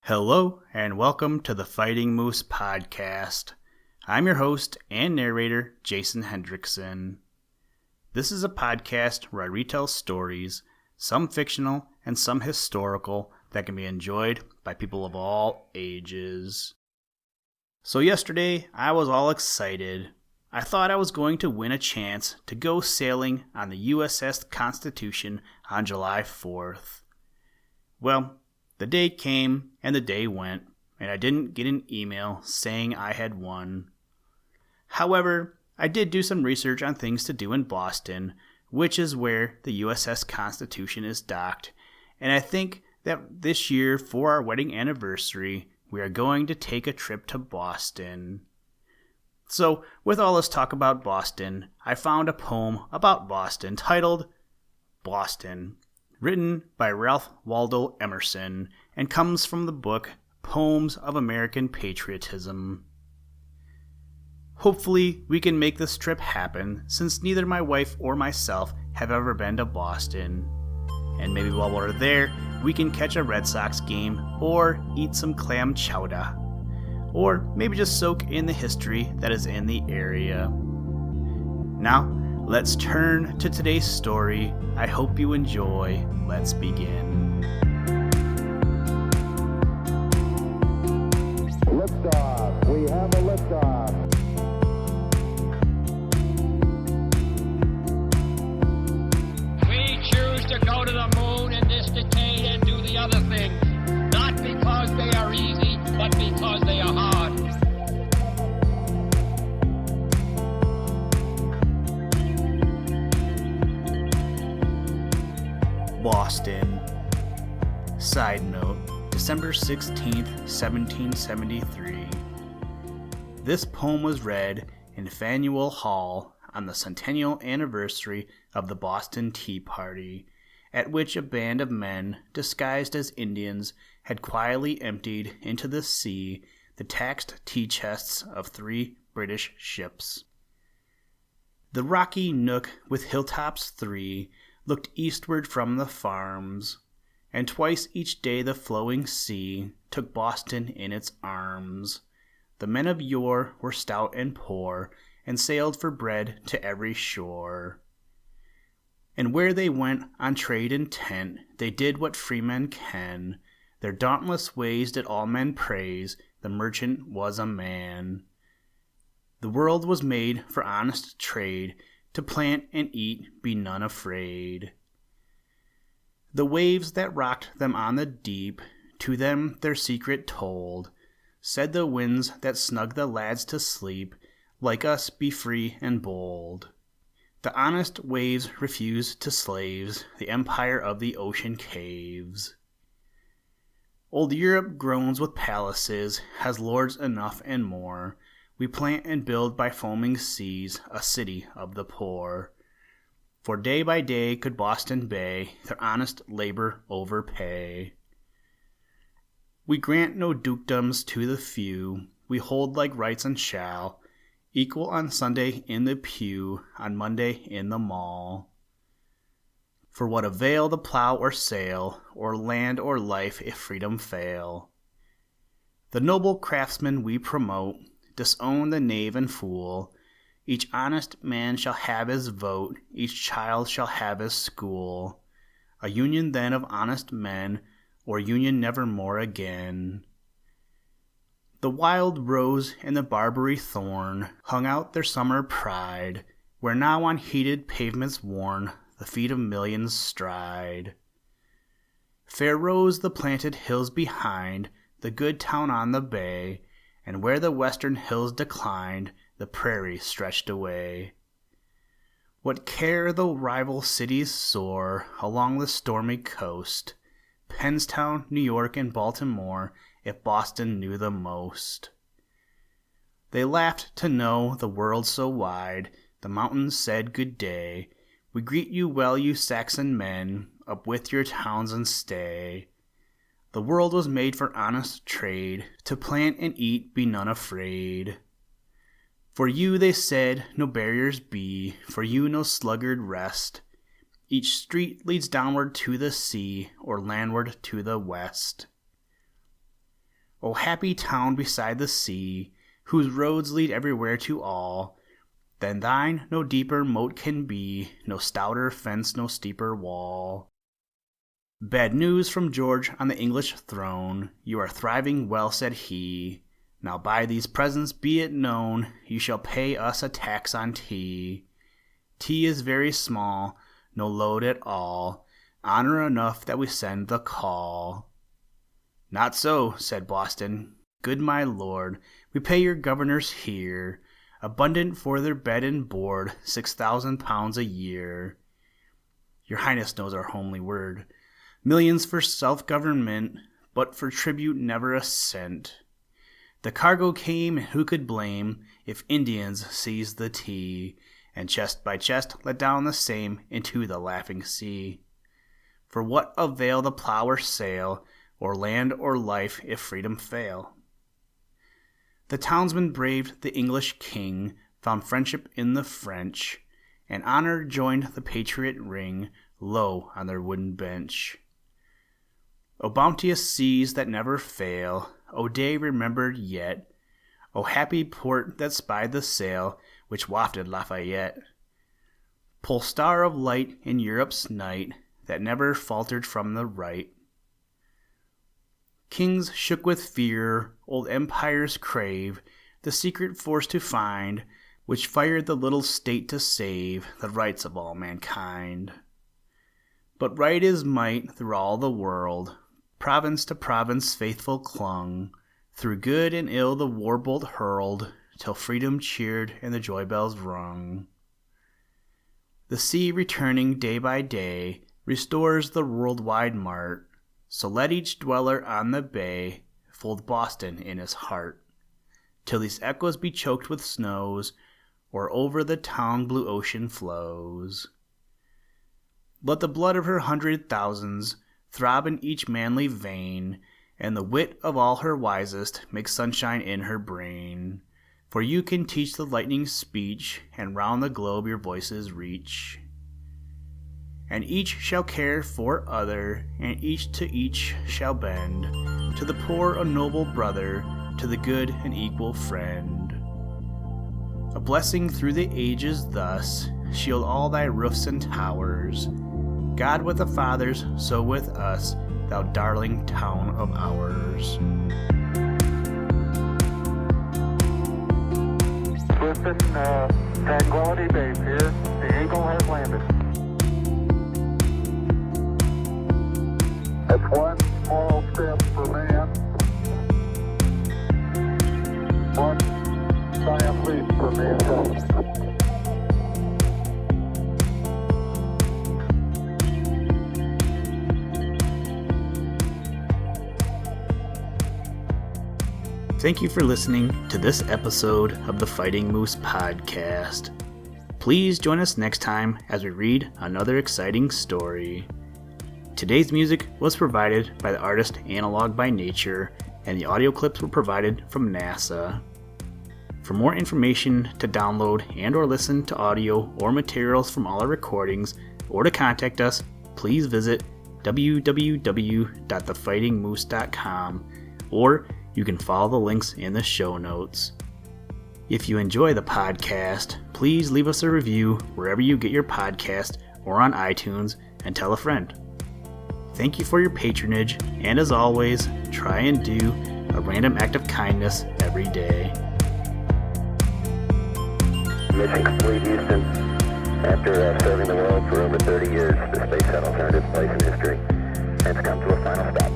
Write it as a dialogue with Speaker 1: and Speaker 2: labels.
Speaker 1: Hello, and welcome to the Fighting Moose Podcast. I'm your host and narrator, Jason Hendrickson. This is a podcast where I retell stories, some fictional and some historical, that can be enjoyed by people of all ages. So yesterday, I was all excited. I thought I was going to win a chance to go sailing on the USS Constitution on July 4th. Well, the day came and the day went, and I didn't get an email saying I had won. However, I did do some research on things to do in Boston, which is where the USS Constitution is docked, and I think that this year for our wedding anniversary, we are going to take a trip to Boston. So, with all this talk about Boston, I found a poem about Boston titled Boston, written by Ralph Waldo Emerson, and comes from the book Poems of American Patriotism. Hopefully, we can make this trip happen, since neither my wife or myself have ever been to Boston. And maybe while we're there, we can catch a Red Sox game, or eat some clam chowder, or maybe just soak in the history that is in the area. Now, let's turn to today's story. I hope you enjoy. Let's begin.
Speaker 2: Liftoff. We have a liftoff.
Speaker 3: We choose to go to the moon in this decade and do the other things, not because they are easy, but because they are hard.
Speaker 1: Boston. Side note, December 16th, 1773. This poem was read in Faneuil Hall on the centennial anniversary of the Boston Tea Party, at which a band of men, disguised as Indians, had quietly emptied into the sea the taxed tea chests of 3 British ships. The rocky nook with hilltops 3 looked eastward from the farms, and twice each day the flowing sea took Boston in its arms. The men of yore were stout and poor, and sailed for bread to every shore. And where they went on trade intent, they did what freemen can. Their dauntless ways did all men praise, the merchant was a man. The world was made for honest trade, to plant and eat, be none afraid. The waves that rocked them on the deep, to them their secret told. Said the winds that snug the lads to sleep, like us be free and bold. The honest waves refuse to slaves, the empire of the ocean caves. Old Europe groans with palaces, has lords enough and more. We plant and build by foaming seas a city of the poor. For day by day could Boston Bay their honest labor overpay. We grant no dukedoms to the few, we hold like rights and shall, equal on Sunday in the pew, on Monday in the mall. For what avail the plow or sail, or land or life if freedom fail? The noble craftsman we promote, disown the knave and fool. Each honest man shall have his vote, each child shall have his school. A union then of honest men, or union never more again. The wild rose and the barberry thorn hung out their summer pride, where now on heated pavements worn the feet of millions stride. Fair rose the planted hills behind, the good town on the bay, and where the western hills declined, the prairie stretched away. What care though rival cities soar along the stormy coast, Penstown, New York, and Baltimore, if Boston knew the most? They laughed to know the world so wide, the mountains said good day. We greet you well, you Saxon men, up with your towns and stay. The world was made for honest trade, to plant and eat, be none afraid. For you, they said, no barriers be, for you no sluggard rest. Each street leads downward to the sea, or landward to the west. O happy town beside the sea, whose roads lead everywhere to all, than thine no deeper moat can be, no stouter fence, no steeper wall. Bad news from George on the English throne, you are thriving well, said he. Now by these presents be it known, you shall pay us a tax on tea. Tea is very small, no load at all, honor enough that we send the call. Not so, said Boston, good my lord, we pay your governors here, abundant for their bed and board, 6,000 pounds a year. Your highness knows our homely word. Millions for self-government, but for tribute never a cent. The cargo came, and who could blame if Indians seized the tea, and chest by chest let down the same into the laughing sea? For what avail the plough or sail, or land or life if freedom fail? The townsmen braved the English king, found friendship in the French, and honor joined the patriot ring low on their wooden bench. O bounteous seas that never fail, O day remembered yet, O happy port that spied the sail which wafted Lafayette. Pole star of light in Europe's night that never faltered from the right. Kings shook with fear, old empires crave the secret force to find, which fired the little state to save the rights of all mankind. But right is might through all the world, province to province faithful clung, through good and ill the war bolt hurled, till freedom cheered and the joy bells rung. The sea returning day by day restores the worldwide mart, so let each dweller on the bay fold Boston in his heart, till these echoes be choked with snows, or over the town blue ocean flows. Let the blood of her 100,000s throb in each manly vein, and the wit of all her wisest make sunshine in her brain. For you can teach the lightning's speech, and round the globe your voices reach. And each shall care for other, and each to each shall bend, to the poor a noble brother, to the good an equal friend. A blessing through the ages thus, shield all thy roofs and towers. God with the fathers, so with us, thou darling town of ours.
Speaker 2: Listen, Tranquility Base here. The Eagle has landed. That's one small step for man, one giant leap for mankind.
Speaker 1: Thank you for listening to this episode of the Fighting Moose podcast. Please join us next time as we read another exciting story. Today's music was provided by the artist Analog by Nature, and the audio clips were provided from NASA. For more information to download and or listen to audio or materials from all our recordings, or to contact us, please visit www.thefightingmoose.com, or you can follow the links in the show notes. If you enjoy the podcast, please leave us a review wherever you get your podcast or on iTunes, and tell a friend. Thank you for your patronage, and as always, try and do a random act of kindness every day.
Speaker 4: Mission complete, Houston. After serving the world for over 30 years, the space shuttle turned its place in history and has come to a final stop.